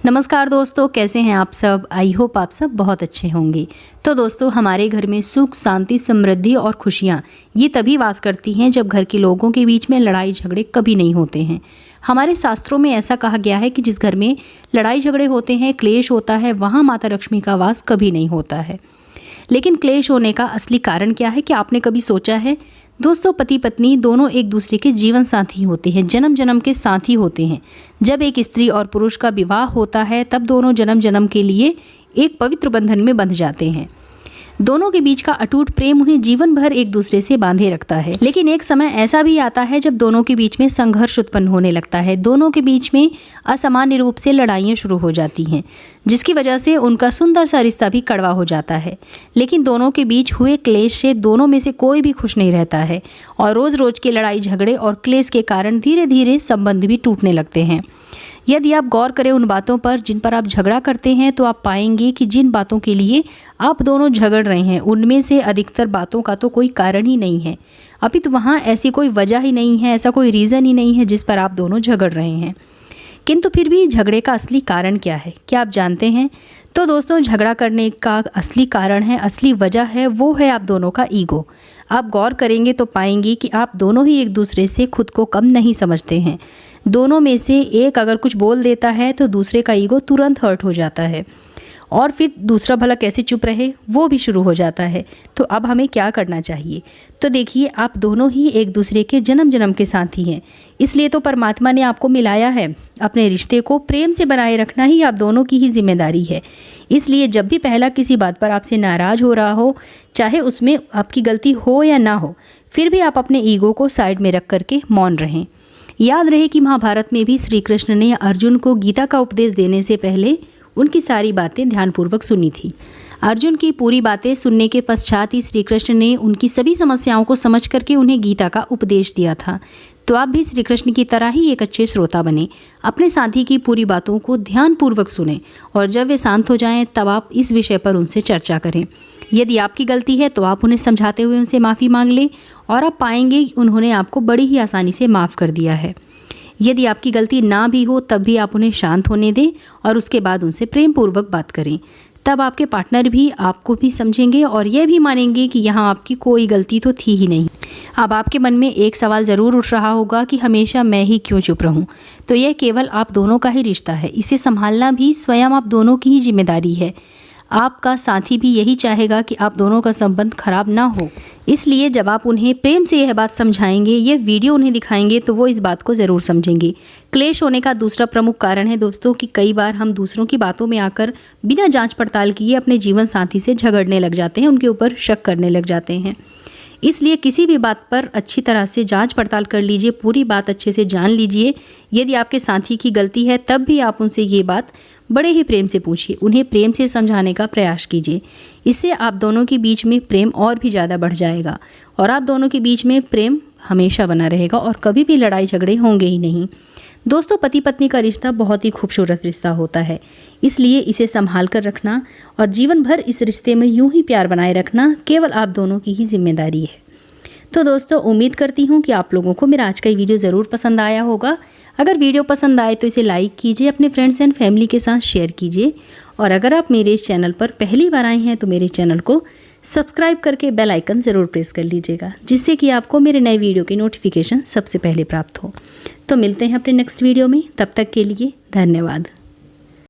नमस्कार दोस्तों, कैसे हैं आप सब। आई होप आप सब बहुत अच्छे होंगे। तो दोस्तों, हमारे घर में सुख, शांति, समृद्धि और खुशियाँ ये तभी वास करती हैं जब घर के लोगों के बीच में लड़ाई झगड़े कभी नहीं होते हैं। हमारे शास्त्रों में ऐसा कहा गया है कि जिस घर में लड़ाई झगड़े होते हैं, क्लेश होता है, वहाँ माता लक्ष्मी का वास कभी नहीं होता है। लेकिन क्लेश होने का असली कारण क्या है, क्या आपने कभी सोचा है? दोस्तों, पति पत्नी दोनों एक दूसरे के जीवन साथी होते हैं, जन्म जन्म के साथी होते हैं। जब एक स्त्री और पुरुष का विवाह होता है तब दोनों जन्म जन्म के लिए एक पवित्र बंधन में बंध जाते हैं। दोनों के बीच का अटूट प्रेम उन्हें जीवन भर एक दूसरे से बांधे रखता है। लेकिन एक समय ऐसा भी आता है जब दोनों के बीच में संघर्ष उत्पन्न होने लगता है। दोनों के बीच में असामान्य रूप से लड़ाइयाँ शुरू हो जाती हैं, जिसकी वजह से उनका सुंदर सा रिश्ता भी कड़वा हो जाता है। लेकिन दोनों के बीच हुए क्लेश से दोनों में से कोई भी खुश नहीं रहता है और रोज रोज के लड़ाई झगड़े और क्लेश के कारण धीरे धीरे संबंध भी टूटने लगते हैं। यदि आप गौर करें उन बातों पर जिन पर आप झगड़ा करते हैं, तो आप पाएंगे कि जिन बातों के लिए आप दोनों झगड़ रहे हैं, उनमें से अधिकतर बातों का तो कोई कारण ही नहीं है। अपितु वहाँ ऐसी कोई वजह ही नहीं है, ऐसा कोई रीज़न ही नहीं है जिस पर आप दोनों झगड़ रहे हैं। किंतु फिर भी झगड़े का असली कारण क्या है, क्या आप जानते हैं? तो दोस्तों, झगड़ा करने का असली कारण है, असली वजह है, वो है आप दोनों का ईगो। आप गौर करेंगे तो पाएंगे कि आप दोनों ही एक दूसरे से खुद को कम नहीं समझते हैं। दोनों में से एक अगर कुछ बोल देता है तो दूसरे का ईगो तुरंत हर्ट हो जाता है और फिर दूसरा भला कैसे चुप रहे, वो भी शुरू हो जाता है। तो अब हमें क्या करना चाहिए? तो देखिए, आप दोनों ही एक दूसरे के जन्म जन्म के साथी हैं, इसलिए तो परमात्मा ने आपको मिलाया है। अपने रिश्ते को प्रेम से बनाए रखना ही आप दोनों की ही जिम्मेदारी है। इसलिए जब भी पहला किसी बात पर आपसे नाराज़ हो रहा हो, चाहे उसमें आपकी गलती हो या ना हो, फिर भी आप अपने ईगो को साइड में रख करके मौन रहें। याद रहे कि महाभारत में भी श्री कृष्ण ने अर्जुन को गीता का उपदेश देने से पहले उनकी सारी बातें ध्यानपूर्वक सुनी थी। अर्जुन की पूरी बातें सुनने के पश्चात ही श्री कृष्ण ने उनकी सभी समस्याओं को समझ करके उन्हें गीता का उपदेश दिया था। तो आप भी श्री कृष्ण की तरह ही एक अच्छे श्रोता बने, अपने साथी की पूरी बातों को ध्यानपूर्वक सुने और जब वे शांत हो जाएं तब आप इस विषय पर उनसे चर्चा करें। यदि आपकी गलती है तो आप उन्हें समझाते हुए उनसे माफ़ी मांग लें और आप पाएंगे कि उन्होंने आपको बड़ी ही आसानी से माफ़ कर दिया है। यदि आपकी गलती ना भी हो तब भी आप उन्हें शांत होने दें और उसके बाद उनसे प्रेम पूर्वक बात करें। तब आपके पार्टनर भी आपको भी समझेंगे और यह भी मानेंगे कि यहाँ आपकी कोई गलती तो थी ही नहीं। अब आपके मन में एक सवाल ज़रूर उठ रहा होगा कि हमेशा मैं ही क्यों चुप रहूं? तो यह केवल आप दोनों का ही रिश्ता है, इसे संभालना भी स्वयं आप दोनों की ही जिम्मेदारी है। आपका साथी भी यही चाहेगा कि आप दोनों का संबंध खराब ना हो। इसलिए जब आप उन्हें प्रेम से यह बात समझाएंगे, ये वीडियो उन्हें दिखाएंगे, तो वो इस बात को ज़रूर समझेंगे। क्लेश होने का दूसरा प्रमुख कारण है दोस्तों कि कई बार हम दूसरों की बातों में आकर बिना जांच पड़ताल किए अपने जीवन साथी से झगड़ने लग जाते हैं, उनके ऊपर शक करने लग जाते हैं। इसलिए किसी भी बात पर अच्छी तरह से जांच पड़ताल कर लीजिए, पूरी बात अच्छे से जान लीजिए। यदि आपके साथी की गलती है तब भी आप उनसे ये बात बड़े ही प्रेम से पूछिए, उन्हें प्रेम से समझाने का प्रयास कीजिए। इससे आप दोनों के बीच में प्रेम और भी ज़्यादा बढ़ जाएगा और आप दोनों के बीच में प्रेम हमेशा बना रहेगा और कभी भी लड़ाई झगड़े होंगे ही नहीं। दोस्तों, पति पत्नी का रिश्ता बहुत ही खूबसूरत रिश्ता होता है, इसलिए इसे संभाल कर रखना और जीवन भर इस रिश्ते में यूं ही प्यार बनाए रखना केवल आप दोनों की ही जिम्मेदारी है। तो दोस्तों, उम्मीद करती हूँ कि आप लोगों को मेरा आज का ये वीडियो ज़रूर पसंद आया होगा। अगर वीडियो पसंद आए तो इसे लाइक कीजिए, अपने फ्रेंड्स एंड फैमिली के साथ शेयर कीजिए और अगर आप मेरे इस चैनल पर पहली बार आए हैं तो मेरे चैनल को सब्सक्राइब करके बेल आइकन ज़रूर प्रेस कर लीजिएगा, जिससे कि आपको मेरे नए वीडियो की नोटिफिकेशन सबसे पहले प्राप्त हो। तो मिलते हैं अपने नेक्स्ट वीडियो में, तब तक के लिए धन्यवाद।